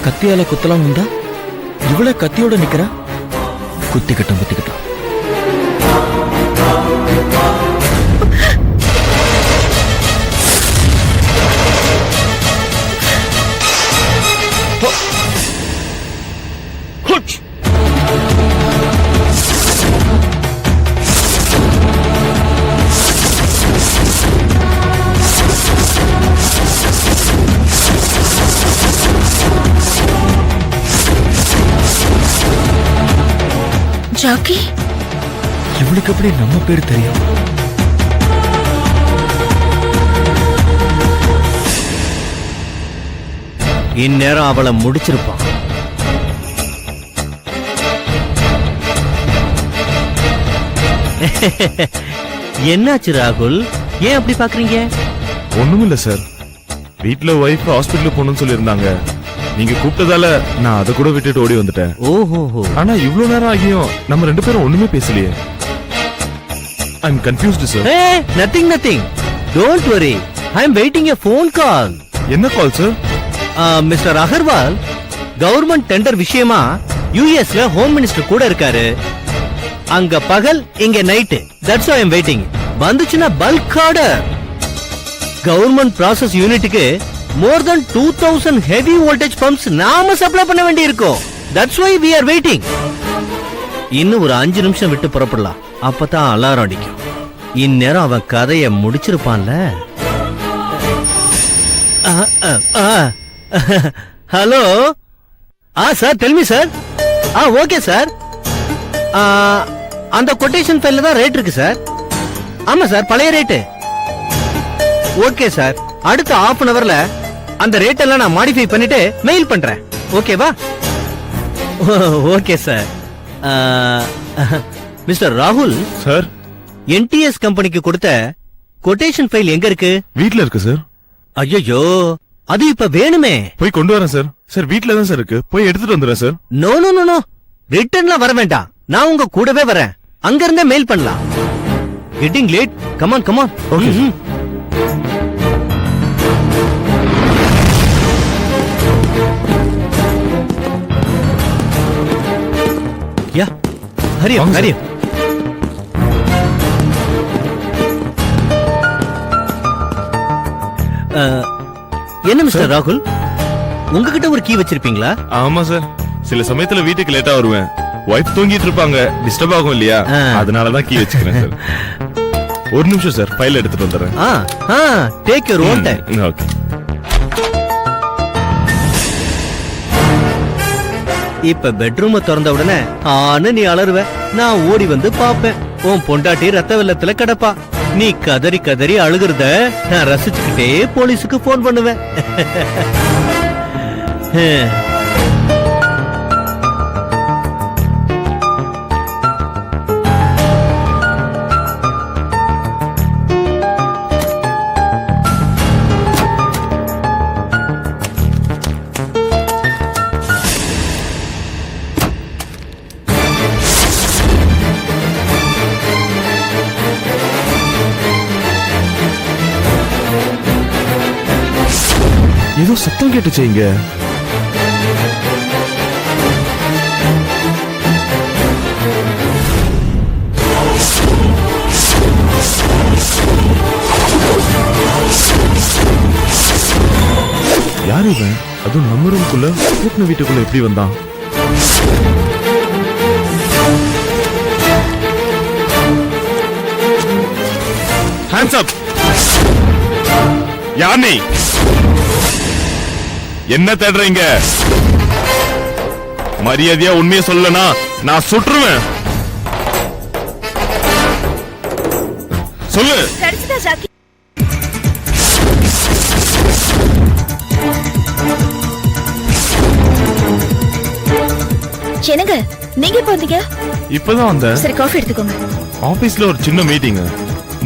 கத்தியால குத்தலாம் உண்டா? இவ்வளவு கத்தியோட நிக்கிறா. குத்திக்கட்டும் குத்திக்கட்டும். ஜாக்கி, இவளுக்கு எப்படி நம்ம பேர் தெரியும்? இந்நேரம் அவளை முடிச்சிருப்பான். என்னாச்சு ராகுல், ஏன் அப்படி பாக்குறீங்க? ஒண்ணுமில்ல சார், வீட்டுல ஒய்ஃப் ஹாஸ்பிட்டல் போகணும்னு சொல்லியிருந்தாங்க. நீங்க கூப்பிட்டதால நான் அதை கூட விட்டுட்டு ஓடி வந்துட்டேன். ஓஹோ. ஆனா இவ்வளவு நேரம் ஆகியும் நம்ம ரெண்டு பேரும் ஒண்ணுமே பேசலையே. I am confused sir. Nothing nothing, don't worry, I am waiting a phone call. என்ன call sir? Mister Agarwal government tender விஷயமா யுஎஸ்ல ஹோம் மினிஸ்டர் கூட இருக்காரு. அங்க பகல், இங்க night. That's why I am waiting. வந்துச்சுன்னா பல்க் ஆர்டர். கவர்மெண்ட் ப்ராசஸ் யூனிட்டுக்கு more than 2000 heavy voltage pumps நாம சப்ளை பண்ண வேண்டி இருக்கும். That's why we are waiting. இன்னும் ஒரு 5 நிமிஷம் விட்டு புறப்படலாம், அப்பதான் அலாரம் அடிக்கும். இந்நேரம் அவன் கதையை முடிச்சிருப்பான்ல. Hello. Sir, tell me sir. Okay sir. அந்த கொட்டேஷன் ஃபைல்ல தான் ரேட் இருக்கு சார். ஆமா சார், பழைய ரேட்டு. ஓகே சார், அடுத்த half an hourல அந்த ரேட் எல்லாம் நான் மாடிஃபை பண்ணிட்டு மெயில் பண்றேன். ஓகேவா? Okay sir. மிஸ்டர் ராகுல் சார், என்டிஎஸ் கம்பெனிக்கு கொடுத்த கொட்டேஷன் ஃபைல் எங்க இருக்கு? வீட்ல இருக்கு சார். ஐயோ, அது இப்ப வேணுமே. போய் கொண்டு வரேன் சார். சார், வீட்ல தான் சார் இருக்கு, போய் எடுத்துட்டு வந்துடுறேன் sir. No no no no, ரிட்டர்ன்ல வர வேண்டாம், நான் உங்க கூடவே வரேன். அங்க இருந்தே மெயில் பண்ணலாம். Getting late. Come on come on. Okay. Yeah, hurry up hurry up. என்ன மிஸ்டர் ராகுல், உங்ககிட்ட ஒரு கீ வச்சிருப்பீங்களா? ஆமா சார், சில சமயத்துல வீட்டுக்கு லேட்டா வருவேன். வைஃப் தூங்கிட்டு இருப்பாங்க, டிஸ்டர்ப் ஆகும் இல்லையா, அதனாலதான் கீ வச்சுக்கிறேன் சார். ஒரு நிமிஷம் சார், ஃபைல் எடுத்துட்டு வந்துடுறேன். Take your own time. Okay. இப்ப பெட்ரூம் திறந்த உடனே ஆனு நீ அலறுவ, நான் ஓடி வந்து பாப்பேன். உன் பொண்டாட்டி ரத்த வெள்ளத்துல கிடப்பா. நீ கதறி கதறி அழுகுறத நான் ரசிச்சுக்கிட்டே போலீஸுக்கு போன் பண்ணுவேன். ஏதோ சத்தம் கேட்டுச்சு இங்க. யாரு இவன்? அதுவும் நம்ம ரூம்குள்ள, கூட்டின வீட்டுக்குள்ள எப்படி வந்தான்? Hands up. யார் நீ? என்ன தேடுறீங்க? மரியாதையா உண்மையை சொல்லனா நான் சுற்றுவேன். சொல்லு. என்னங்க, நீங்க எப்ப வந்தீங்க? இப்பதான் வந்தேன். சரி, காஃபி எடுத்துக்கோங்க. ஆபீஸ்ல ஒரு சின்ன மீட்டிங்,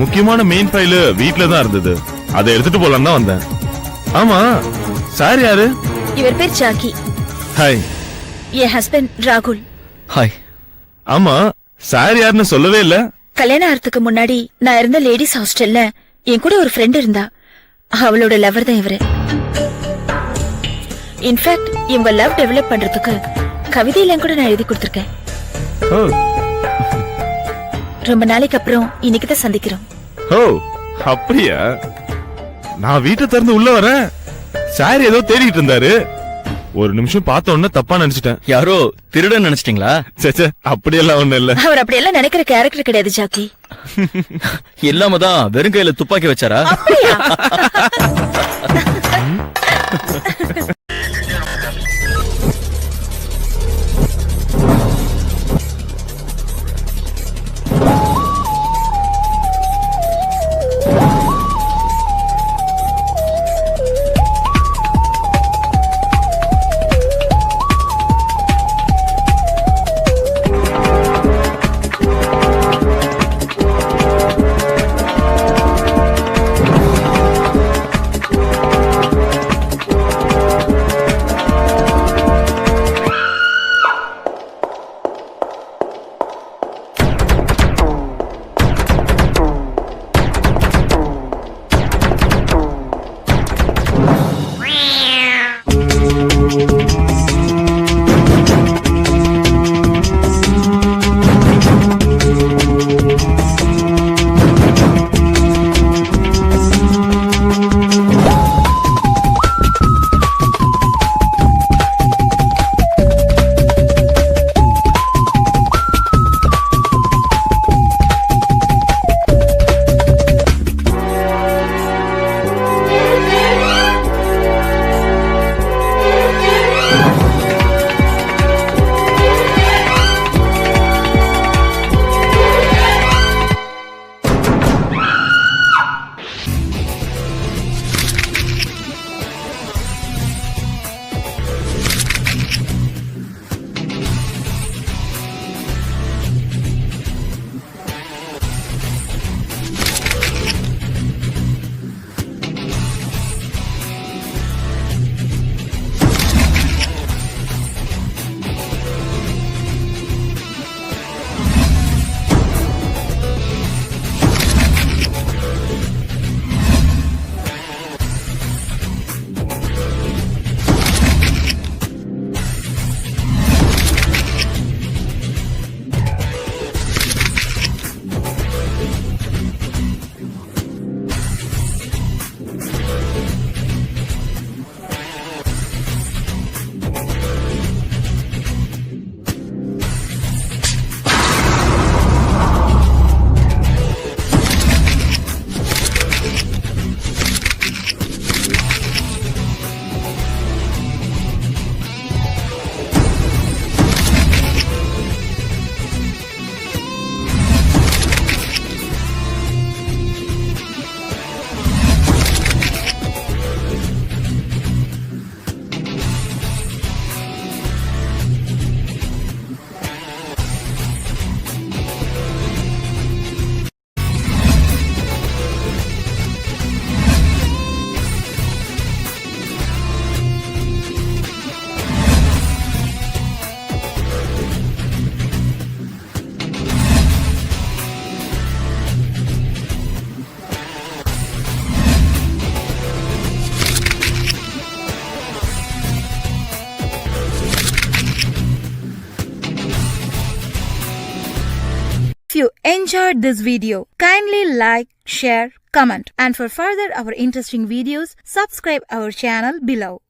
முக்கியமான மெயின் ஃபைல் வீட்ல தான் இருந்தது, அதை எடுத்துட்டு போலாம் தான் வந்தேன். ஆமா, சார் யாரு? இவர் பேர் ஜாக்கி. ஹாய். என் ஹஸ்பண்ட் ராகுல். ஹாய். ஆமா, சார் யாருன்னு சொல்லவே இல்ல. கல்யாணம் ஆகிறதுக்கு முன்னாடி நான் இருந்த லேடிஸ் ஹாஸ்டல்ல என் கூட ஒரு ஃப்ரெண்ட் இருந்தா, அவளோட லவர் தான் இவரு. இன்ஃபேக்ட் இவங்க லவ் டெவலப் பண்றதுக்கு கவிதையெல்லாம் கூட நான் எழுதி கொடுத்திருக்கேன். ஓ ரொம்ப நாளைக்கு அப்புறம் இன்னைக்கு தான் சந்திக்கிறோம். ஓ அப்படியா? நான் வீட்டை திறந்து உள்ள வரேன், சார் ஏதோ தேடிட்டு இருந்தாரு. ஒரு நிமிஷம் பார்த்த உடனே தப்பா நினைச்சிட்டேன். யாரோ திருடன் நினைச்சிட்டீங்களா? சேச்சே, அப்படியெல்லாம் ஒண்ணு இல்ல. அவர் அப்படியெல்லாம் நினைக்கிற கேரக்டர் கிடையாது ஜாக்கி. இல்லாம தான் வெறும் கையில துப்பாக்கி வச்சாரா? அப்படியா? If you enjoyed this video, kindly like, share, comment, and for further our interesting videos, subscribe our channel below.